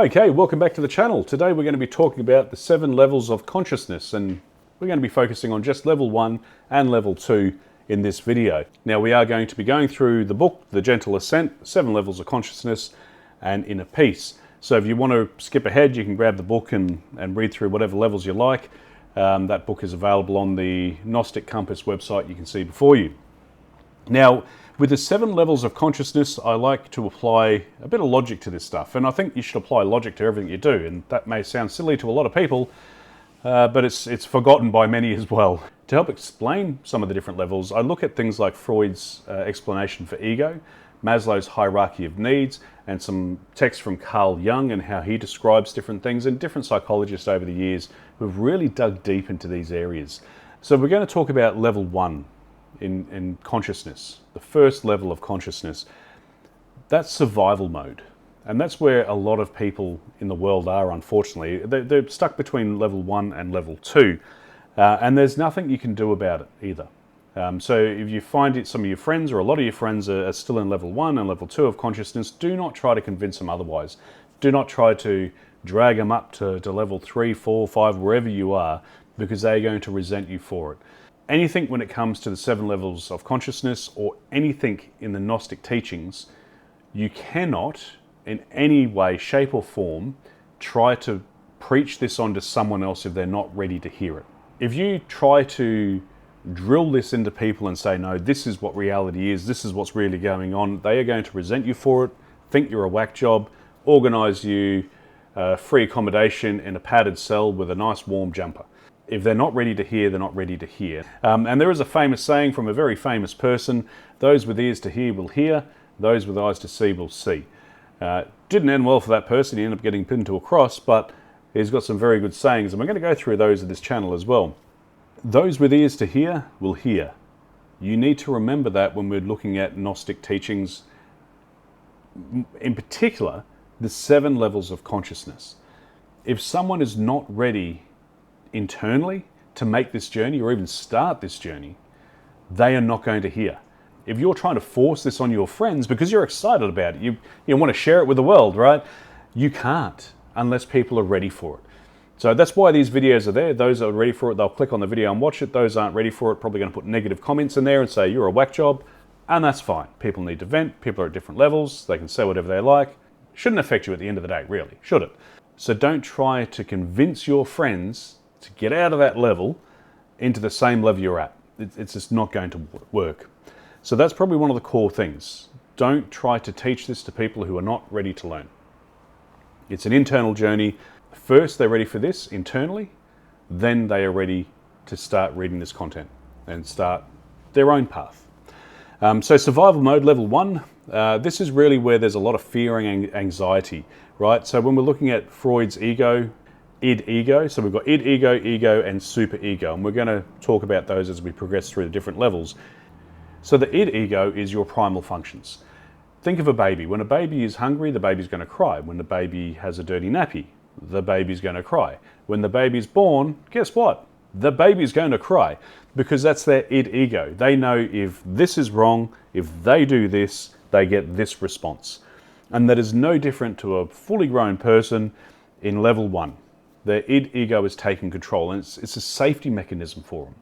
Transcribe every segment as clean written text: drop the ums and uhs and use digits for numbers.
Okay, welcome back to the channel. Today we're going to be talking about the 7 levels of consciousness, and we're going to be focusing on just level 1 and level 2 in this video. Now we are going to be going through the book, The Gentle Ascent, 7 levels of consciousness and inner peace. So if you want to skip ahead, you can grab the book and read through whatever levels you like. That book is available on the Gnostic Compass website you can see before you. Now, with the 7 levels of consciousness, I like to apply a bit of logic to this stuff, and I think you should apply logic to everything you do, and that may sound silly to a lot of people, but it's forgotten by many as well. To help explain some of the different levels, I look at things like Freud's explanation for ego, Maslow's hierarchy of needs, and some text from Jung and how he describes different things, and different psychologists over the years who have really dug deep into these areas. So we're going to talk about level 1 in consciousness, the first level of consciousness. That's survival mode. And that's where a lot of people in the world are, unfortunately. They're stuck between level 1 and level 2. And there's nothing you can do about it either. So if you find it, some of your friends or a lot of your friends are still in level 1 and level 2 of consciousness, do not try to convince them otherwise. Do not try to drag them up to level 3, 4, 5, wherever you are, because they're going to resent you for it. Anything when it comes to the 7 levels of consciousness, or anything in the Gnostic teachings, you cannot in any way, shape or form try to preach this onto someone else if they're not ready to hear it. If you try to drill this into people and say, no, this is what reality is, this is what's really going on, they are going to resent you for it, think you're a whack job, organise you free accommodation in a padded cell with a nice warm jumper. If they're not ready to hear, they're not ready to hear. And there is a famous saying from a very famous person, those with ears to hear will hear, those with eyes to see will see. Didn't end well for that person, he ended up getting pinned to a cross, but he's got some very good sayings, and we're going to go through those in this channel as well. Those with ears to hear will hear. You need to remember that when we're looking at Gnostic teachings, in particular, the 7 levels of consciousness. If someone is not ready internally to make this journey or even start this journey, they are not going to hear. If you're trying to force this on your friends because you're excited about it, you want to share it with the world, right? You can't unless people are ready for it. So that's why these videos are there. Those that are ready for it, they'll click on the video and watch it. Those aren't ready for it, probably going to put negative comments in there and say you're a whack job, and that's fine. People need to vent. People are at different levels. They can say whatever they like. Shouldn't affect you at the end of the day, really, should it? So don't try to convince your friends to get out of that level into the same level you're at. It's just not going to work. So that's probably one of the core things. Don't try to teach this to people who are not ready to learn. It's an internal journey. First, they're ready for this internally, then they are ready to start reading this content and start their own path. So survival mode, level 1, this is really where there's a lot of fear and anxiety, right? So when we're looking at Freud's ego, id-ego, so we've got id-ego, ego, and superego, and we're going to talk about those as we progress through the different levels. So the id-ego is your primal functions. Think of a baby. When a baby is hungry, the baby's going to cry. When the baby has a dirty nappy, the baby's going to cry. When the baby's born, guess what? The baby's going to cry, because that's their id-ego. They know if this is wrong, if they do this, they get this response. And that is no different to a fully grown person in level 1. Their id-ego is taking control, and it's a safety mechanism for them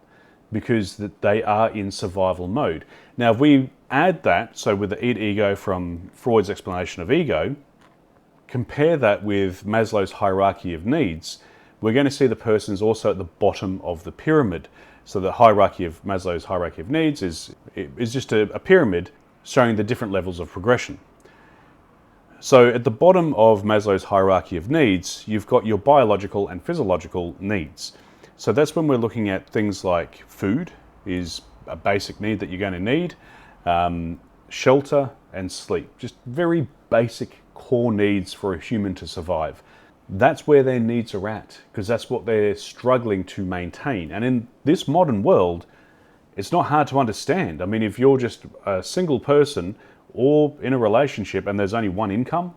because they are in survival mode. Now, if we add that, so with the id-ego from Freud's explanation of ego, compare that with Maslow's hierarchy of needs, we're going to see the person's also at the bottom of the pyramid. So the hierarchy of Maslow's hierarchy of needs is just a pyramid showing the different levels of progression. So at the bottom of Maslow's hierarchy of needs, you've got your biological and physiological needs. So that's when we're looking at things like food is a basic need that you're going to need, shelter and sleep, just very basic core needs for a human to survive. That's where their needs are at, because that's what they're struggling to maintain. And in this modern world, it's not hard to understand. I mean, if you're just a single person or in a relationship and there's only one income,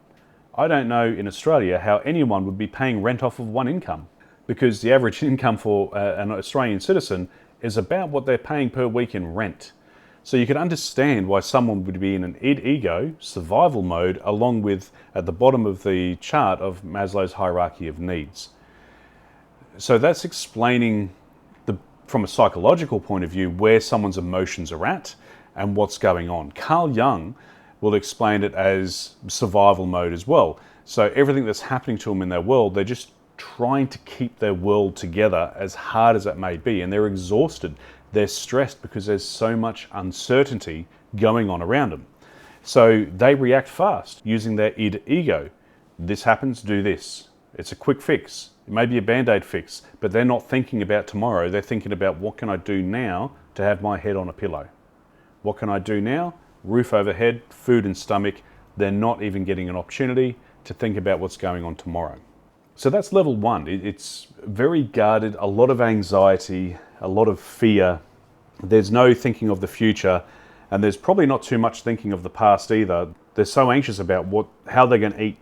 I don't know in Australia how anyone would be paying rent off of one income, because the average income for an Australian citizen is about what they're paying per week in rent. So you can understand why someone would be in an id-ego survival mode, along with at the bottom of the chart of Maslow's hierarchy of needs. So that's explaining from a psychological point of view where someone's emotions are at and what's going on. Carl Jung will explain it as survival mode as well. So everything that's happening to them in their world, they're just trying to keep their world together as hard as it may be, and they're exhausted. They're stressed because there's so much uncertainty going on around them. So they react fast using their id-ego. This happens, do this. It's a quick fix. It may be a band-aid fix, but they're not thinking about tomorrow. They're thinking about, what can I do now to have my head on a pillow? What can I do now? Roof overhead, food and stomach. They're not even getting an opportunity to think about what's going on tomorrow. So that's level one. It's very guarded, a lot of anxiety, a lot of fear. There's no thinking of the future, and there's probably not too much thinking of the past either. They're so anxious about how they're going to eat,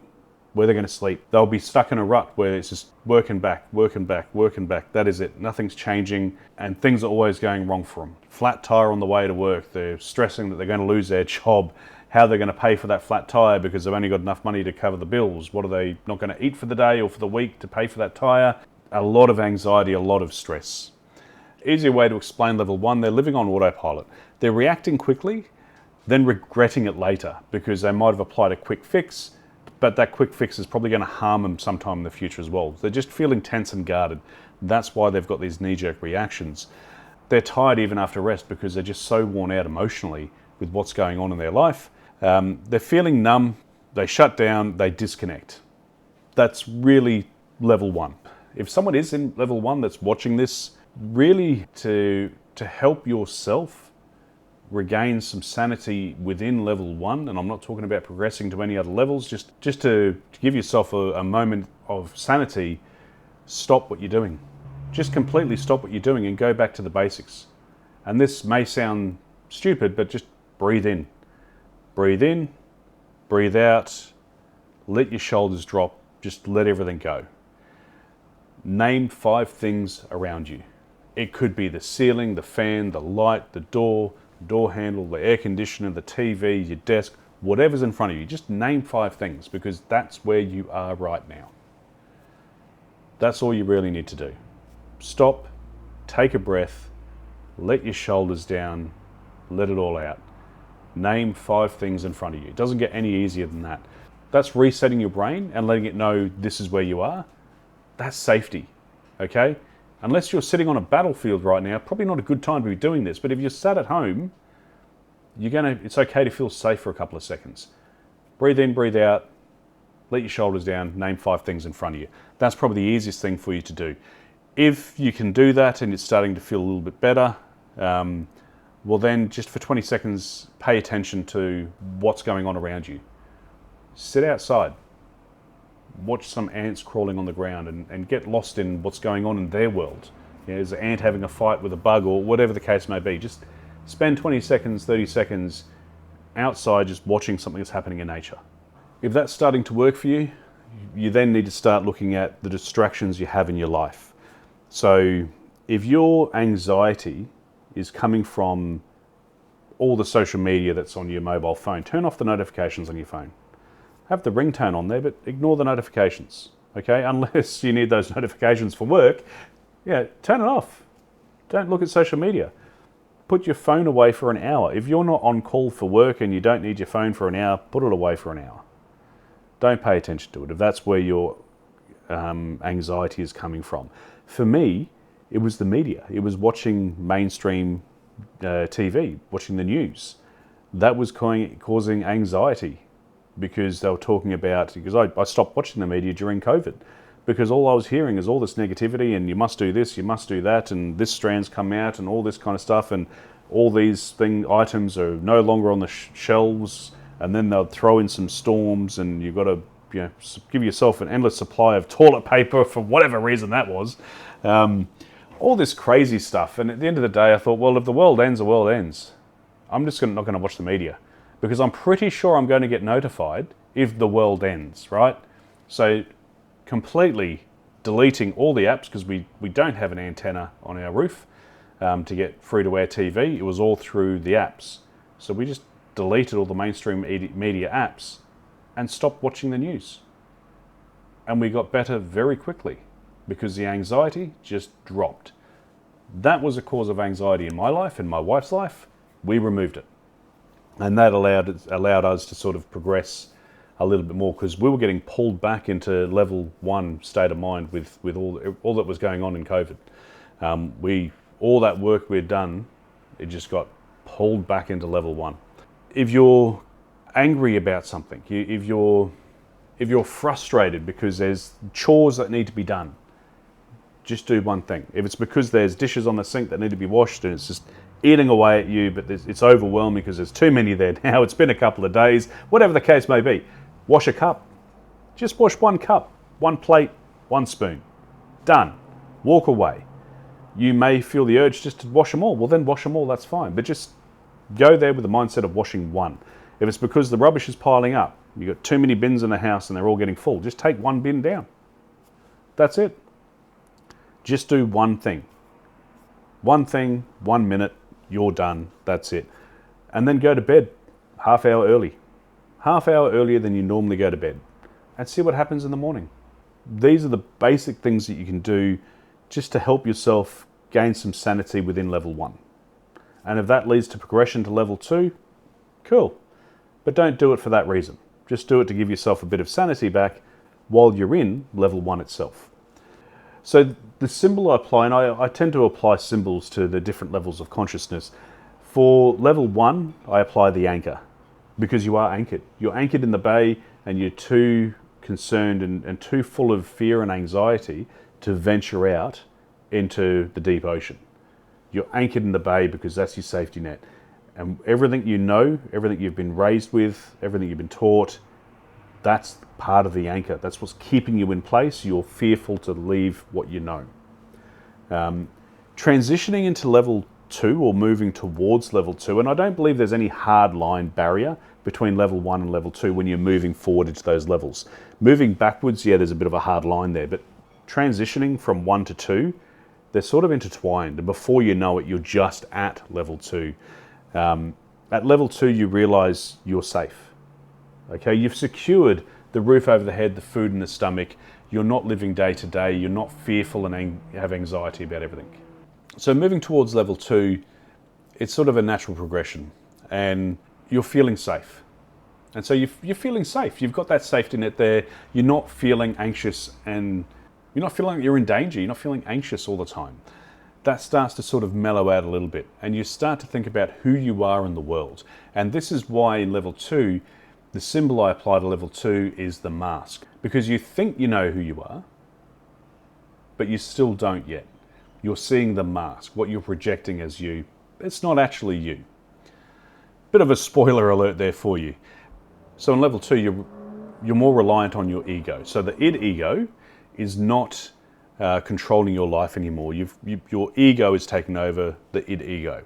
where they're going to sleep. They'll be stuck in a rut where it's just working back, working back, working back. That is it. Nothing's changing, and things are always going wrong for them. Flat tire on the way to work. They're stressing that they're going to lose their job, how they're going to pay for that flat tire because they've only got enough money to cover the bills. What are they not going to eat for the day or for the week to pay for that tire? A lot of anxiety, a lot of stress. Easier way to explain level one, they're living on autopilot. They're reacting quickly, then regretting it later because they might have applied a quick fix, but that quick fix is probably going to harm them sometime in the future as well. They're just feeling tense and guarded. That's why they've got these knee-jerk reactions. They're tired even after rest because they're just so worn out emotionally with what's going on in their life. They're feeling numb, they shut down, they disconnect. That's really level one. If someone is in level one that's watching this, really to help yourself regain some sanity within level one, and I'm not talking about progressing to any other levels, just to give yourself a moment of sanity, stop what you're doing. Just completely stop what you're doing and go back to the basics. And this may sound stupid, but just breathe in. Breathe in, breathe out, let your shoulders drop, just let everything go. Name 5 things around you. It could be the ceiling, the fan, the light, the door handle, the air conditioner, the TV, your desk, whatever's in front of you. Just name 5 things because that's where you are right now. That's all you really need to do. Stop, take a breath, let your shoulders down, let it all out. Name 5 things in front of you. It doesn't get any easier than that. That's resetting your brain and letting it know this is where you are. That's safety, okay? Unless you're sitting on a battlefield right now, probably not a good time to be doing this, but if you're sat at home, it's okay to feel safe for a couple of seconds. Breathe in, breathe out, let your shoulders down, name 5 things in front of you. That's probably the easiest thing for you to do. If you can do that and it's starting to feel a little bit better, well then just for 20 seconds, pay attention to what's going on around you. Sit outside, watch some ants crawling on the ground and get lost in what's going on in their world. Is an ant having a fight with a bug or whatever the case may be. Just spend 20 seconds, 30 seconds outside just watching something that's happening in nature. If that's starting to work for you, you then need to start looking at the distractions you have in your life. So if your anxiety is coming from all the social media that's on your mobile phone, turn off the notifications on your phone. Have the ringtone on there, but ignore the notifications, okay? Unless you need those notifications for work, turn it off. Don't look at social media. Put your phone away for an hour. If you're not on call for work and you don't need your phone for an hour, put it away for an hour. Don't pay attention to it if that's where your anxiety is coming from. For me, it was the media. It was watching mainstream TV, watching the news. That was causing anxiety because they were talking about, because I stopped watching the media during COVID because all I was hearing is all this negativity and you must do this, you must do that, and this strand's come out and all this kind of stuff, and all these items are no longer on the shelves, and then they'll throw in some storms and you've got to give yourself an endless supply of toilet paper for whatever reason that was. All this crazy stuff. And at the end of the day, I thought, well, if the world ends, the world ends. I'm just not going to watch the media because I'm pretty sure I'm going to get notified if the world ends, right? So completely deleting all the apps because we don't have an antenna on our roof. to get free-to-air TV, it was all through the apps. So we just deleted all the mainstream media apps and stopped watching the news. And we got better very quickly because the anxiety just dropped. That was a cause of anxiety in my life, in my wife's life. We removed it. And that allowed us to sort of progress a little bit more, because we were getting pulled back into level 1 state of mind with all that was going on in COVID. All that work we'd done, it just got pulled back into level 1. If you're angry about something, if you're frustrated because there's chores that need to be done, just do one thing. If it's because there's dishes on the sink that need to be washed and it's just eating away at you, but it's overwhelming because there's too many there now, it's been a couple of days, whatever the case may be, wash a cup. Just wash one cup, one plate, one spoon. Done. Walk away. You may feel the urge just to wash them all. Well, then wash them all, that's fine. But just go there with the mindset of washing one. If it's because the rubbish is piling up, you've got too many bins in the house and they're all getting full, just take one bin down. That's it. Just do one thing. One thing, 1 minute, you're done, that's it. And then go to bed half hour early. Half hour earlier than you normally go to bed. And see what happens in the morning. These are the basic things that you can do just to help yourself gain some sanity within level 1. And if that leads to progression to level 2, cool. But don't do it for that reason. Just do it to give yourself a bit of sanity back while you're in level 1 itself. So the symbol I apply, and I tend to apply symbols to the different levels of consciousness. For level 1, I apply the anchor, because you are anchored. You're anchored in the bay and you're too concerned and too full of fear and anxiety to venture out into the deep ocean. You're anchored in the bay because that's your safety net. And everything you know, everything you've been raised with, everything you've been taught, that's part of the anchor. That's what's keeping you in place. You're fearful to leave what you know. Transitioning into level 2 or moving towards level 2, and I don't believe there's any hard line barrier between level 1 and level 2 when you're moving forward into those levels. Moving backwards, yeah, there's a bit of a hard line there, but transitioning from 1 to 2, they're sort of intertwined, and before you know it, you're just at level 2. At level 2, you realize you're safe. Okay, you've secured the roof over the head, the food in the stomach. You're not living day to day. You're not fearful and have anxiety about everything. So moving towards level 2, it's sort of a natural progression, and you're feeling safe. And so you're feeling safe. You've got that safety net there. You're not feeling anxious, and you're not feeling like you're in danger. You're not feeling anxious all the time. That starts to sort of mellow out a little bit, and you start to think about who you are in the world. And this is why in level 2, the symbol I apply to level 2 is the mask. Because you think you know who you are, but you still don't yet. You're seeing the mask, what you're projecting as you. It's not actually you. Bit of a spoiler alert there for you. So in level 2, you're more reliant on your ego. So the id ego is not controlling your life anymore. Your ego is taking over the id ego.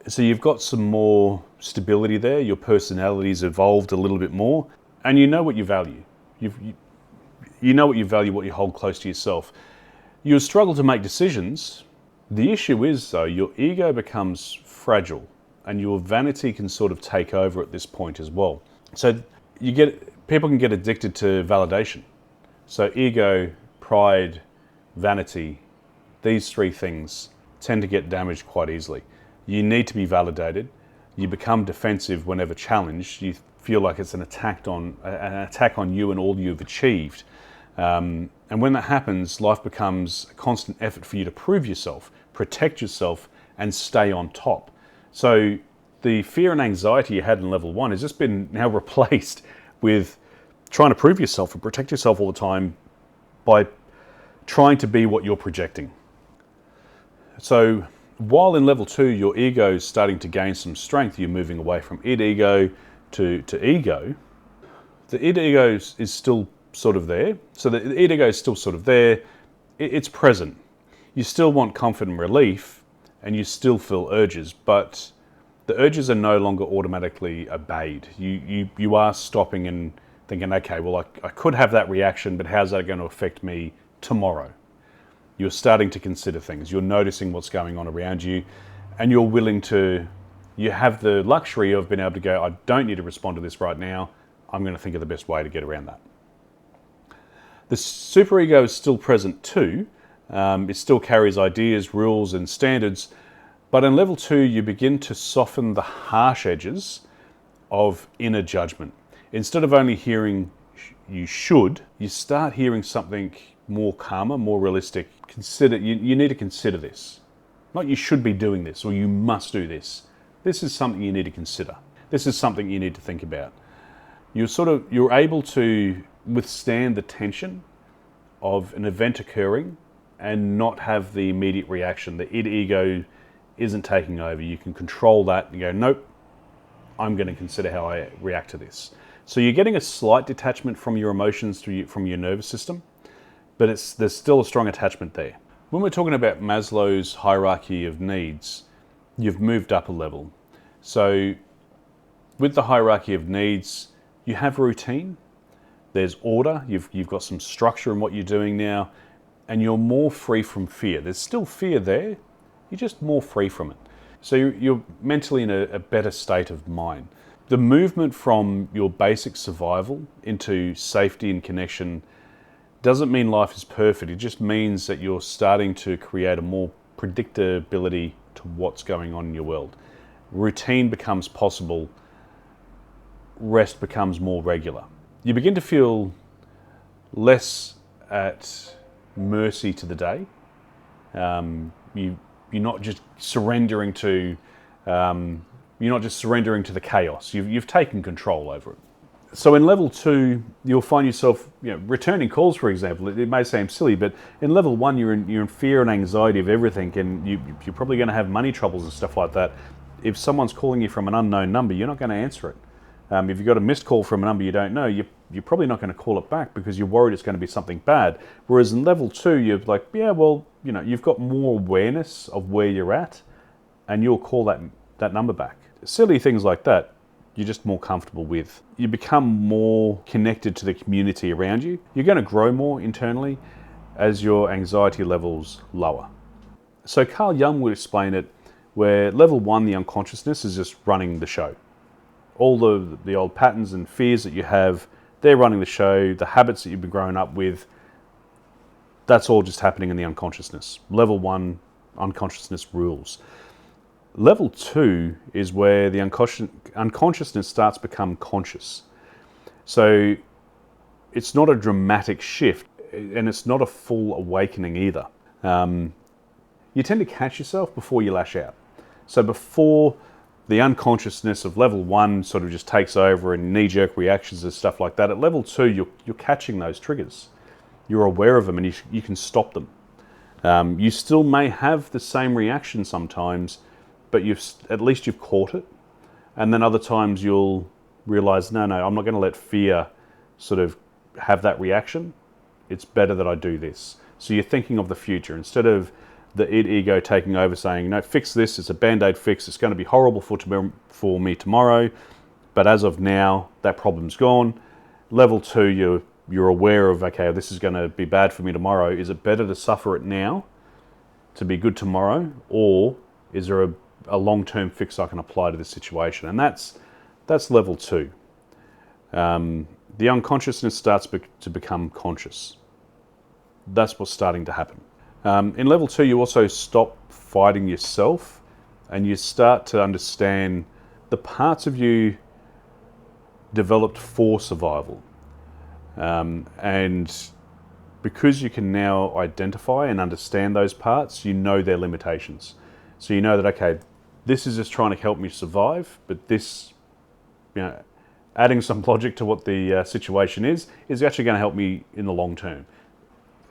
So you've got some more stability there. Your personality's evolved a little bit more, and you know what you value. You know what you value, what you hold close to yourself. You'll struggle to make decisions. The issue is, though, your ego becomes fragile, and your vanity can sort of take over at this point as well. So people can get addicted to validation. So ego, pride, vanity, these three things tend to get damaged quite easily. You need to be validated. You become defensive whenever challenged. You feel like it's an attack on you and all you've achieved. And when that happens, life becomes a constant effort for you to prove yourself, protect yourself, and stay on top. So the fear and anxiety you had in level 1 has just been now replaced with trying to prove yourself and protect yourself all the time by trying to be what you're projecting. So while in level 2, your ego is starting to gain some strength, you're moving away from id ego to ego. The id ego is still sort of there. So the id ego is still sort of there. It's present. You still want comfort and relief, and you still feel urges, but the urges are no longer automatically obeyed. You are stopping and thinking, okay, well, I could have that reaction, but how's that going to affect me tomorrow? You're starting to consider things. You're noticing what's going on around you, and you're willing to, you have the luxury of being able to go, I don't need to respond to this right now. I'm going to think of the best way to get around that. The superego is still present too. It still carries ideas, rules, and standards. But in level 2, you begin to soften the harsh edges of inner judgment. Instead of only hearing you should, you start hearing something more calmer, more realistic. Consider, you need to consider this. Not you should be doing this or you must do this. This is something you need to consider. This is something you need to think about. You're able to withstand the tension of an event occurring and not have the immediate reaction. The id ego isn't taking over. You can control that and go, nope, I'm going to consider how I react to this. So you're getting a slight detachment from your emotions from your nervous system, but there's still a strong attachment there. When we're talking about Maslow's hierarchy of needs, you've moved up a level. So with the hierarchy of needs, you have routine, there's order, you've got some structure in what you're doing now, and you're more free from fear. There's still fear there, you're just more free from it. So you're mentally in a better state of mind. The movement from your basic survival into safety and connection doesn't mean life is perfect. It just means that you're starting to create a more predictability to what's going on in your world. Routine becomes possible. Rest becomes more regular. You begin to feel less at mercy to the day. You're not just surrendering to the chaos. You've taken control over it. So in level 2, you'll find yourself, returning calls, for example. It may seem silly, but in level 1, you're in fear and anxiety of everything, and you're probably going to have money troubles and stuff like that. If someone's calling you from an unknown number, you're not going to answer it. If you've got a missed call from a number you don't know, you're probably not going to call it back because you're worried it's going to be something bad. Whereas in level 2, you're like, you've got more awareness of where you're at, and you'll call that number back. Silly things like that, you're just more comfortable with. You become more connected to the community around you. You're going to grow more internally as your anxiety levels lower. So Carl Jung would explain it where level 1, the unconsciousness, is just running the show. All the old patterns and fears that you have, they're running the show. The habits that you've been growing up with, that's all just happening in the unconsciousness. Level 1, unconsciousness rules. Level 2 is where the unconsciousness starts to become conscious. So it's not a dramatic shift, and it's not a full awakening either. You tend to catch yourself before you lash out. So before the unconsciousness of level 1 sort of just takes over and knee-jerk reactions and stuff like that, at level 2 you're catching those triggers. You're aware of them and you can stop them. You still may have the same reaction sometimes, but at least you've caught it. And then other times you'll realize, no, I'm not going to let fear sort of have that reaction. It's better that I do this. So you're thinking of the future instead of the id ego taking over saying, no, fix this, it's a band-aid fix, it's going to be horrible for me tomorrow, but as of now, that problem's gone. Level 2, you're aware of, okay, this is going to be bad for me tomorrow. Is it better to suffer it now to be good tomorrow, or is there a long-term fix I can apply to this situation? And that's level 2. The unconsciousness starts to become conscious. That's what's starting to happen. In level 2, you also stop fighting yourself and you start to understand the parts of you developed for survival. And because you can now identify and understand those parts, you know their limitations. So you know that, okay, this is just trying to help me survive, but this, adding some logic to what the situation is actually going to help me in the long term.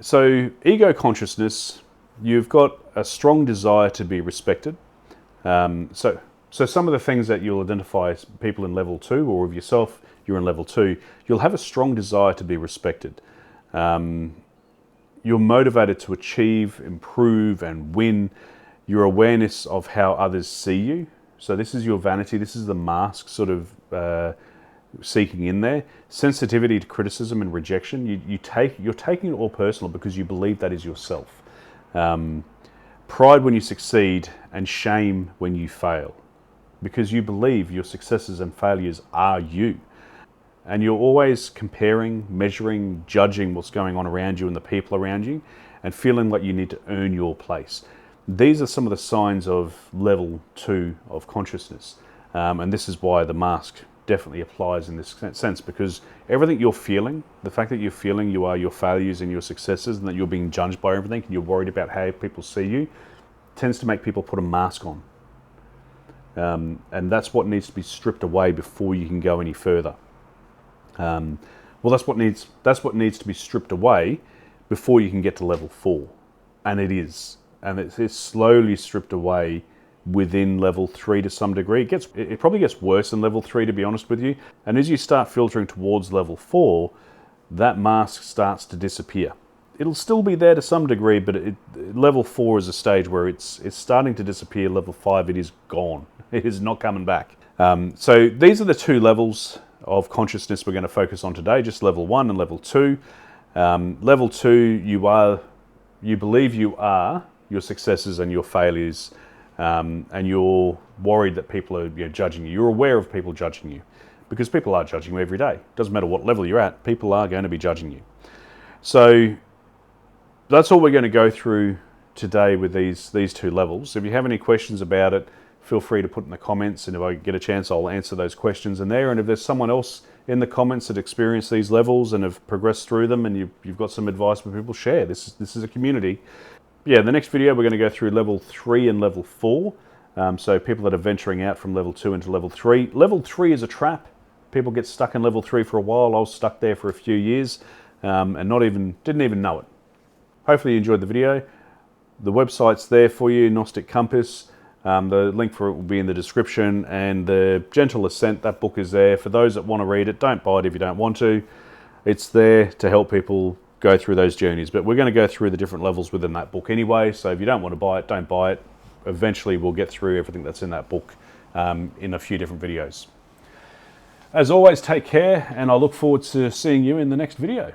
So ego consciousness, you've got a strong desire to be respected. So some of the things that you'll identify as people in level 2, or of yourself, you're in level 2, you'll have a strong desire to be respected. You're motivated to achieve, improve, and win. Your awareness of how others see you. So this is your vanity, this is the mask sort of seeking in there. Sensitivity to criticism and rejection. You're taking it all personal because you believe that is yourself. Pride when you succeed, and shame when you fail, because you believe your successes and failures are you. And you're always comparing, measuring, judging what's going on around you and the people around you, and feeling like you need to earn your place. These are some of the signs of level 2 of consciousness. And this is why the mask definitely applies in this sense, because everything you're feeling, the fact that you're feeling you are your failures and your successes, and that you're being judged by everything, and you're worried about how people see you, tends to make people put a mask on. And that's what needs to be stripped away before you can go any further. Well, that's what needs to be stripped away before you can get to level 4, and it is, and it's slowly stripped away within level 3 to some degree. It probably gets worse in level 3, to be honest with you. And as you start filtering towards level 4, that mask starts to disappear. It'll still be there to some degree, but level 4 is a stage where it's starting to disappear. Level 5, it is gone. It is not coming back. So these are the 2 levels of consciousness we're going to focus on today, just level 1 and level 2. Level 2, you believe you are your successes and your failures, and you're worried that people are judging you. You're aware of people judging you, because people are judging you every day. Doesn't matter what level you're at, people are going to be judging you. So that's all we're going to go through today with these 2 levels. If you have any questions about it, feel free to put in the comments, and if I get a chance, I'll answer those questions in there. And if there's someone else in the comments that experienced these levels and have progressed through them, and you've got some advice for people, share. This is a community. Yeah, the next video we're going to go through level 3 and level 4. So people that are venturing out from level 2 into level 3. Level 3 is a trap. People get stuck in level 3 for a while. I was stuck there for a few years, and didn't even know it. Hopefully you enjoyed the video. The website's there for you, Gnostic Compass. The link for it will be in the description, and the Gentle Ascent, that book is there. For those that want to read it, don't buy it if you don't want to. It's there to help people go through those journeys, but we're going to go through the different levels within that book anyway, so if you don't want to buy it, don't buy it. Eventually we'll get through everything that's in that book in a few different videos. As always, take care, and I look forward to seeing you in the next video.